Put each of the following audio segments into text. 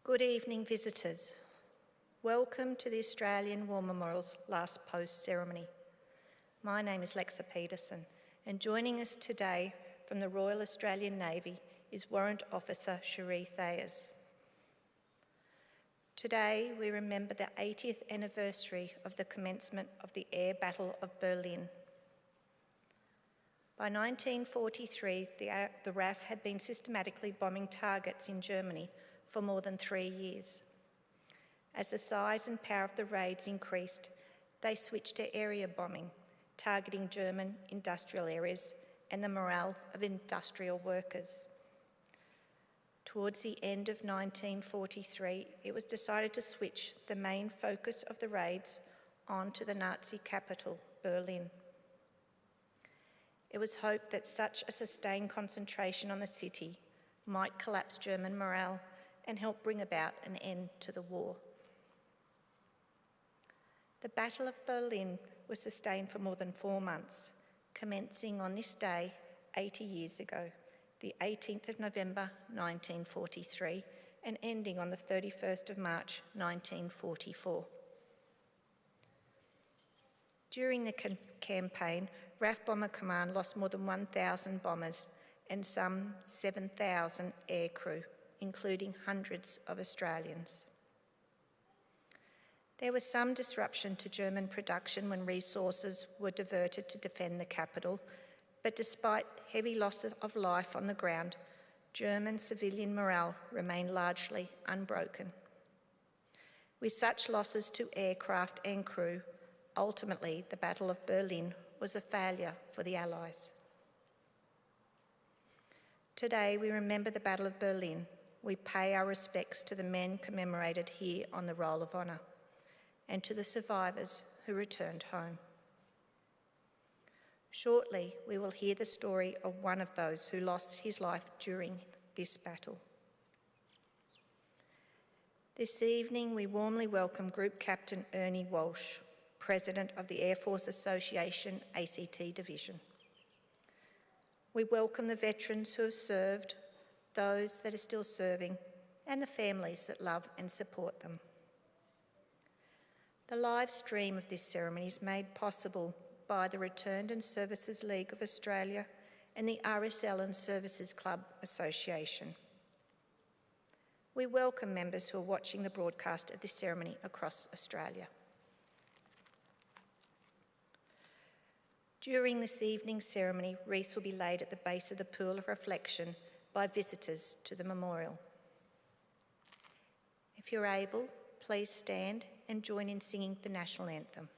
Good evening, visitors. Welcome to the Australian War Memorial's last post ceremony. My name is Lexa Peterson, and joining us today from the Royal Australian Navy is Warrant Officer Cherie Thayers. Today we remember the 80th anniversary of the commencement of the Air Battle of Berlin. By 1943, the RAF had been systematically bombing targets in Germany for more than 3 years. As the size and power of the raids increased, they switched to area bombing, targeting German industrial areas and the morale of industrial workers. Towards the end of 1943, it was decided to switch the main focus of the raids onto the Nazi capital, Berlin. It was hoped that such a sustained concentration on the city might collapse German morale and help bring about an end to the war. The Battle of Berlin was sustained for more than 4 months, commencing on this day 80 years ago, the 18th of November 1943, and ending on the 31st of March 1944. During the campaign, RAF Bomber Command lost more than 1,000 bombers and some 7,000 aircrew, including hundreds of Australians. There was some disruption to German production when resources were diverted to defend the capital, but despite heavy losses of life on the ground, German civilian morale remained largely unbroken. With such losses to aircraft and crew, ultimately the Battle of Berlin was a failure for the Allies. Today we remember the Battle of Berlin. We pay our respects to the men commemorated here on the Roll of Honour and to the survivors who returned home. Shortly, we will hear the story of one of those who lost his life during this battle. This evening, we warmly welcome Group Captain Ernie Walsh, President of the Air Force Association ACT Division. We welcome the veterans who have served, those that are still serving, and the families that love and support them. The live stream of this ceremony is made possible by the Returned and Services League of Australia and the RSL and Services Club Association. We welcome members who are watching the broadcast of this ceremony across Australia. During this evening's ceremony, wreaths will be laid at the base of the Pool of Reflection by visitors to the memorial. If you're able, please stand and join in singing the National Anthem.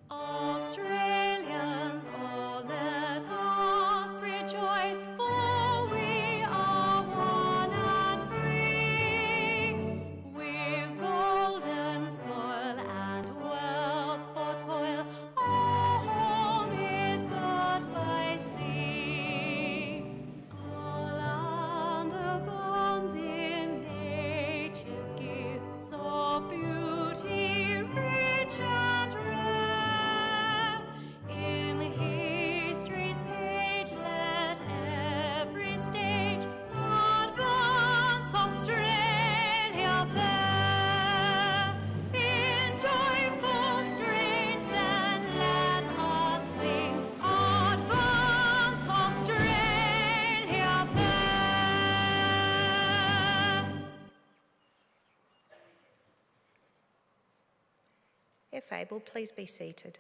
Australians, all let us rejoice, for we are one and free. We've golden soil and wealth for toil, our home is got by sea. Our land abounds in nature's gifts of beauty, rich and rare. In history's page let every stage advance Australia fair. In joyful strains then let us sing, advance Australia fair. If able, please be seated.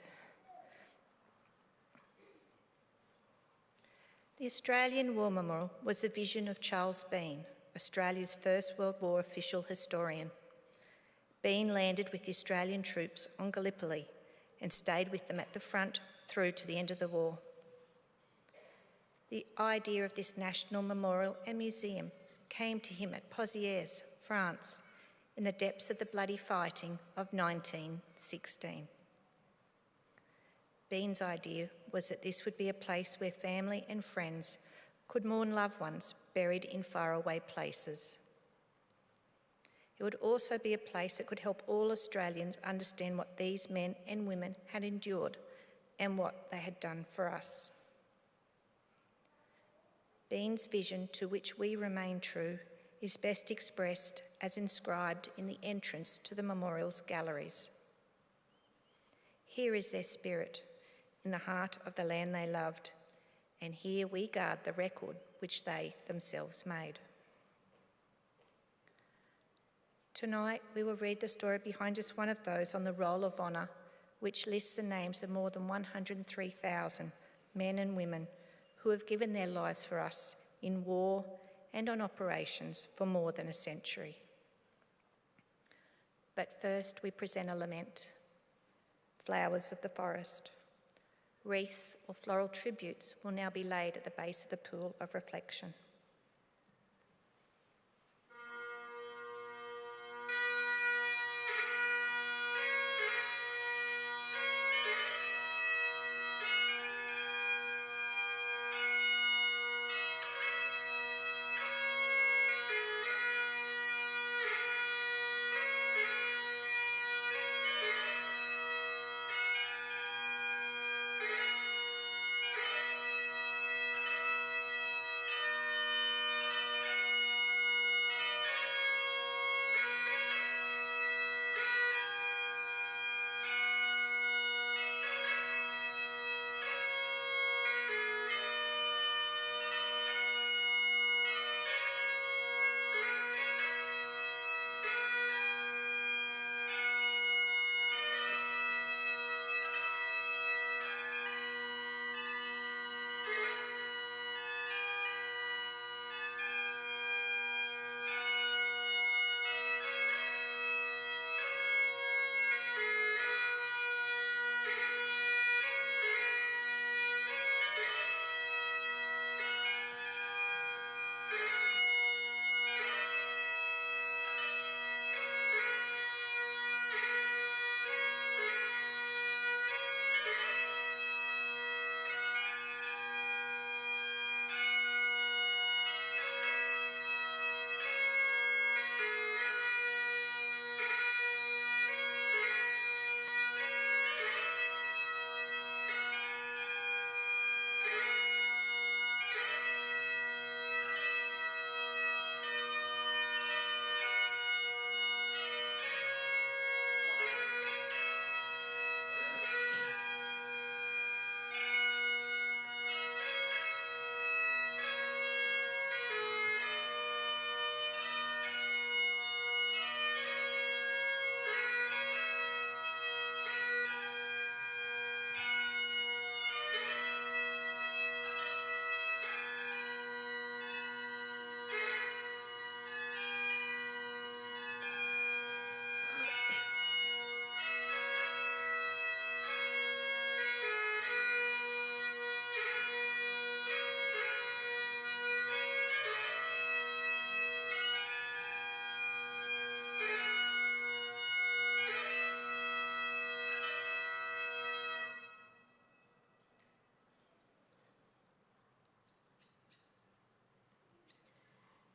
The Australian War Memorial was the vision of Charles Bean, Australia's First World War official historian. Bean landed with the Australian troops on Gallipoli and stayed with them at the front through to the end of the war. The idea of this national memorial and museum came to him at Pozières, France, in the depths of the bloody fighting of 1916. Bean's idea was that this would be a place where family and friends could mourn loved ones buried in faraway places. It would also be a place that could help all Australians understand what these men and women had endured and what they had done for us. Bean's vision, to which we remain true, is best expressed as inscribed in the entrance to the memorial's galleries. Here is their spirit, in the heart of the land they loved, and here we guard the record which they themselves made. Tonight, we will read the story behind just one of those on the Roll of Honour, which lists the names of more than 103,000 men and women who have given their lives for us in war and on operations for more than a century. But first, we present a lament. Flowers of the forest. Wreaths or floral tributes will now be laid at the base of the pool of reflection.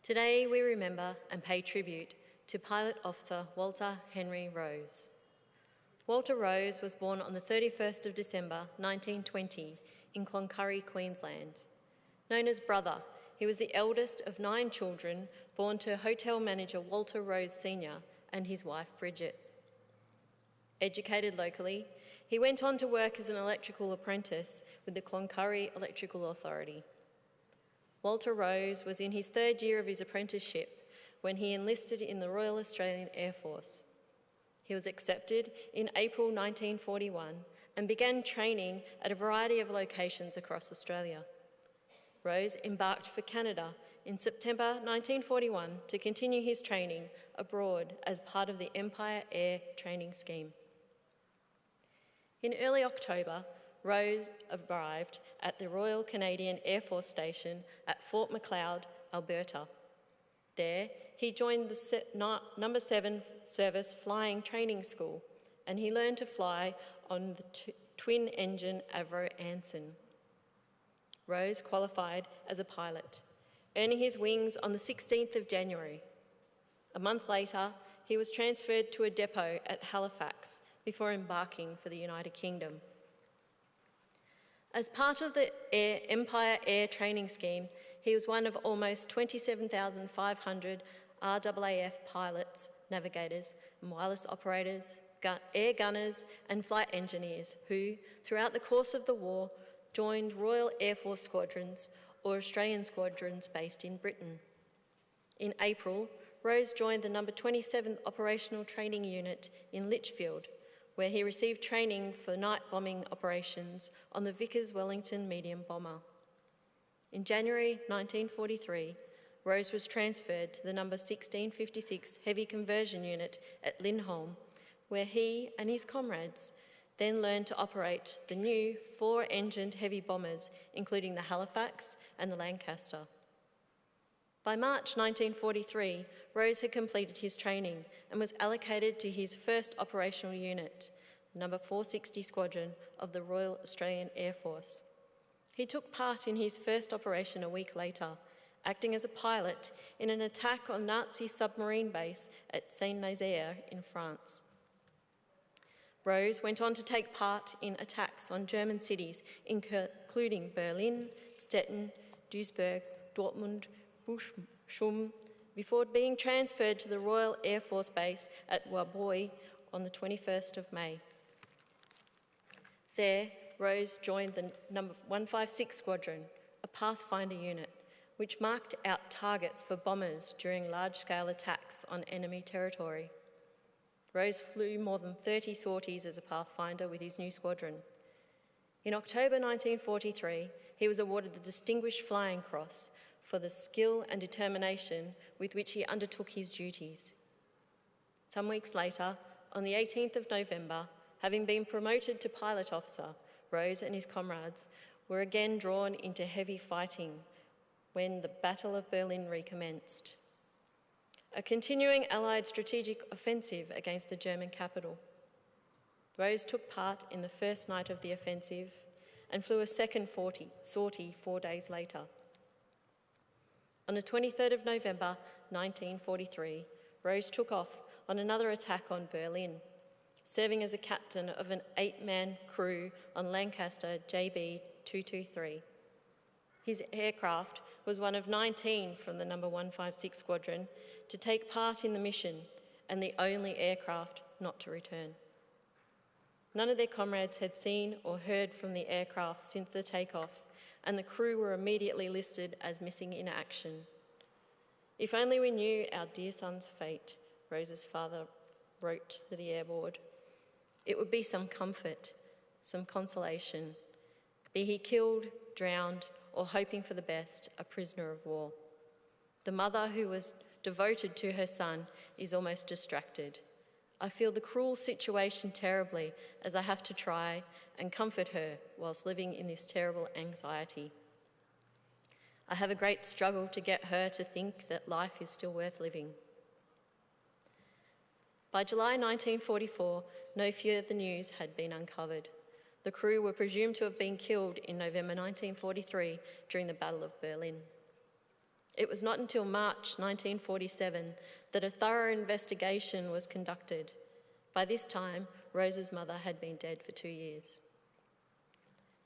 Today we remember and pay tribute to Pilot Officer Walter Henry Rose. Walter Rose was born on the 31st of December 1920 in Cloncurry, Queensland. Known as Brother, he was the eldest of 9 children born to hotel manager Walter Rose Sr. and his wife Bridget. Educated locally, he went on to work as an electrical apprentice with the Cloncurry Electrical Authority. Walter Rose was in his 3rd year of his apprenticeship when he enlisted in the Royal Australian Air Force. He was accepted in April 1941 and began training at a variety of locations across Australia. Rose embarked for Canada in September 1941 to continue his training abroad as part of the Empire Air Training Scheme. In early October, Rose arrived at the Royal Canadian Air Force Station at Fort Macleod, Alberta. There, he joined the No. 7 Service Flying Training School, and he learned to fly on the twin-engine Avro Anson. Rose qualified as a pilot, earning his wings on the 16th of January. A month later, he was transferred to a depot at Halifax before embarking for the United Kingdom. As part of the Empire Air Training Scheme, he was one of almost 27,500 RAAF pilots, navigators, and wireless operators, air gunners and flight engineers who, throughout the course of the war, joined Royal Air Force squadrons or Australian squadrons based in Britain. In April, Rose joined the No. 27th Operational Training Unit in Litchfield, where he received training for night bombing operations on the Vickers Wellington medium bomber. In January 1943, Rose was transferred to the No. 1656 Heavy Conversion Unit at Lindholm, where he and his comrades then learned to operate the new 4-engined heavy bombers, including the Halifax and the Lancaster. By March 1943, Rose had completed his training and was allocated to his first operational unit, No. 460 Squadron of the Royal Australian Air Force. He took part in his first operation a week later, acting as a pilot in an attack on Nazi submarine base at Saint-Nazaire in France. Rose went on to take part in attacks on German cities, including Berlin, Stettin, Duisburg, Dortmund, Buschum, before being transferred to the Royal Air Force Base at Warboy on the 21st of May. There, Rose joined the No. 156 Squadron, a Pathfinder unit, which marked out targets for bombers during large-scale attacks on enemy territory. Rose flew more than 30 sorties as a Pathfinder with his new squadron. In October 1943, he was awarded the Distinguished Flying Cross for the skill and determination with which he undertook his duties. Some weeks later, on the 18th of November, having been promoted to pilot officer, Rose and his comrades were again drawn into heavy fighting when the Battle of Berlin recommenced, a continuing Allied strategic offensive against the German capital. Rose took part in the first night of the offensive and flew a second sortie 4 days later. On the 23rd of November 1943, Rose took off on another attack on Berlin, serving as a captain of an 8-man crew on Lancaster JB 223. His aircraft was one of 19 from the No. 156 Squadron to take part in the mission and the only aircraft not to return. None of their comrades had seen or heard from the aircraft since the takeoff, and the crew were immediately listed as missing in action. "If only we knew our dear son's fate," Rose's father wrote to the Air Board. "It would be some comfort, some consolation, be he killed, drowned, or hoping for the best, a prisoner of war. The mother who was devoted to her son is almost distracted. I feel the cruel situation terribly as I have to try and comfort her whilst living in this terrible anxiety. I have a great struggle to get her to think that life is still worth living." By July 1944, no further news had been uncovered. The crew were presumed to have been killed in November 1943 during the Battle of Berlin. It was not until March 1947 that a thorough investigation was conducted. By this time, Rose's mother had been dead for 2 years.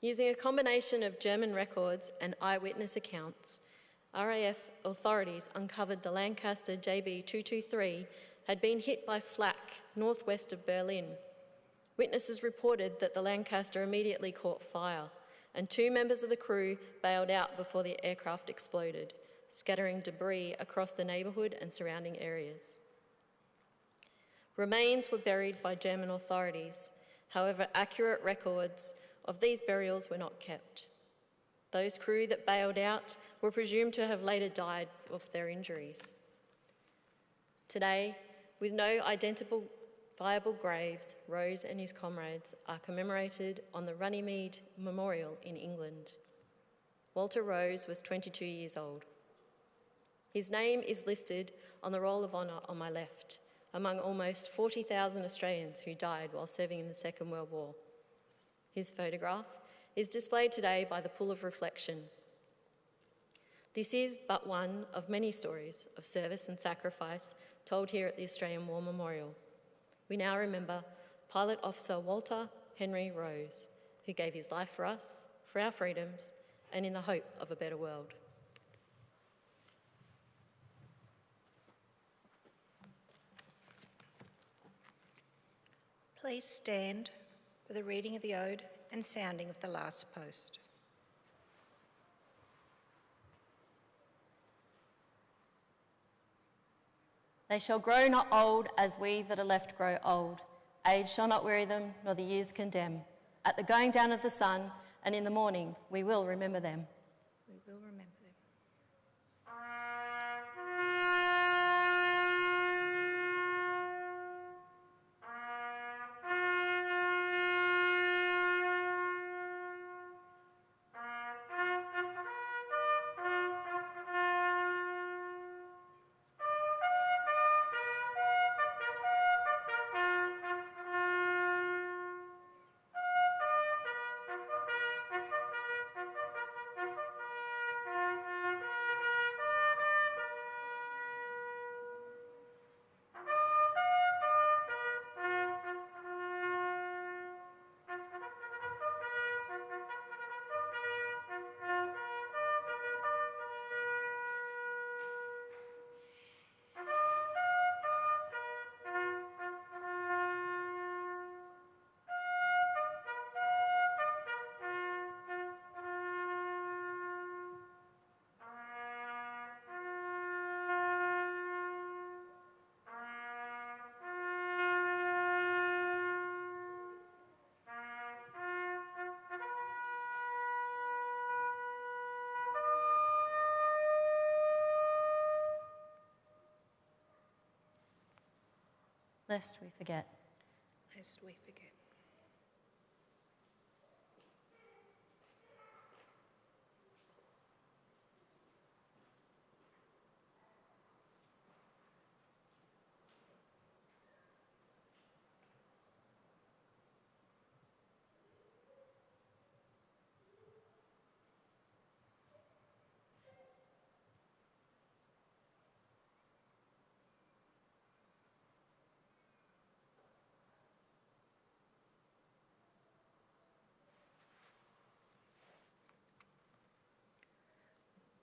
Using a combination of German records and eyewitness accounts, RAF authorities uncovered the Lancaster JB 223 had been hit by flak northwest of Berlin. Witnesses reported that the Lancaster immediately caught fire, and 2 members of the crew bailed out before the aircraft exploded, scattering debris across the neighbourhood and surrounding areas. Remains were buried by German authorities. However, accurate records of these burials were not kept. Those crew that bailed out were presumed to have later died of their injuries. Today, with no identifiable graves, Rose and his comrades are commemorated on the Runnymede Memorial in England. Walter Rose was 22 years old. His name is listed on the Roll of Honour on my left, among almost 40,000 Australians who died while serving in the Second World War. His photograph is displayed today by the Pool of Reflection. This is but one of many stories of service and sacrifice told here at the Australian War Memorial. We now remember Pilot Officer Walter Henry Rose, who gave his life for us, for our freedoms, and in the hope of a better world. Please stand for the reading of the Ode and sounding of the last post. They shall grow not old as we that are left grow old. Age shall not weary them, nor the years condemn. At the going down of the sun, and in the morning, we will remember them. We will remember them. Lest we forget. Lest we forget.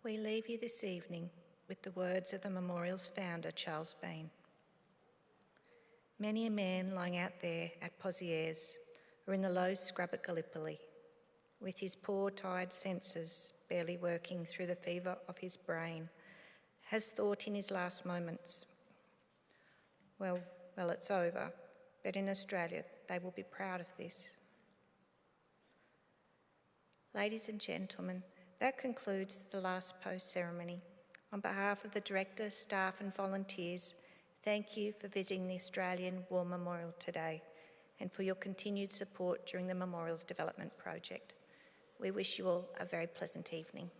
We leave you this evening with the words of the memorial's founder, Charles Bain. Many a man lying out there at Pozieres or in the low scrub at Gallipoli, with his poor tired senses barely working through the fever of his brain, has thought in his last moments, well, it's over, but in Australia they will be proud of this. Ladies and gentlemen, that concludes the last post ceremony. On behalf of the director, staff and volunteers, thank you for visiting the Australian War Memorial today and for your continued support during the Memorial's development project. We wish you all a very pleasant evening.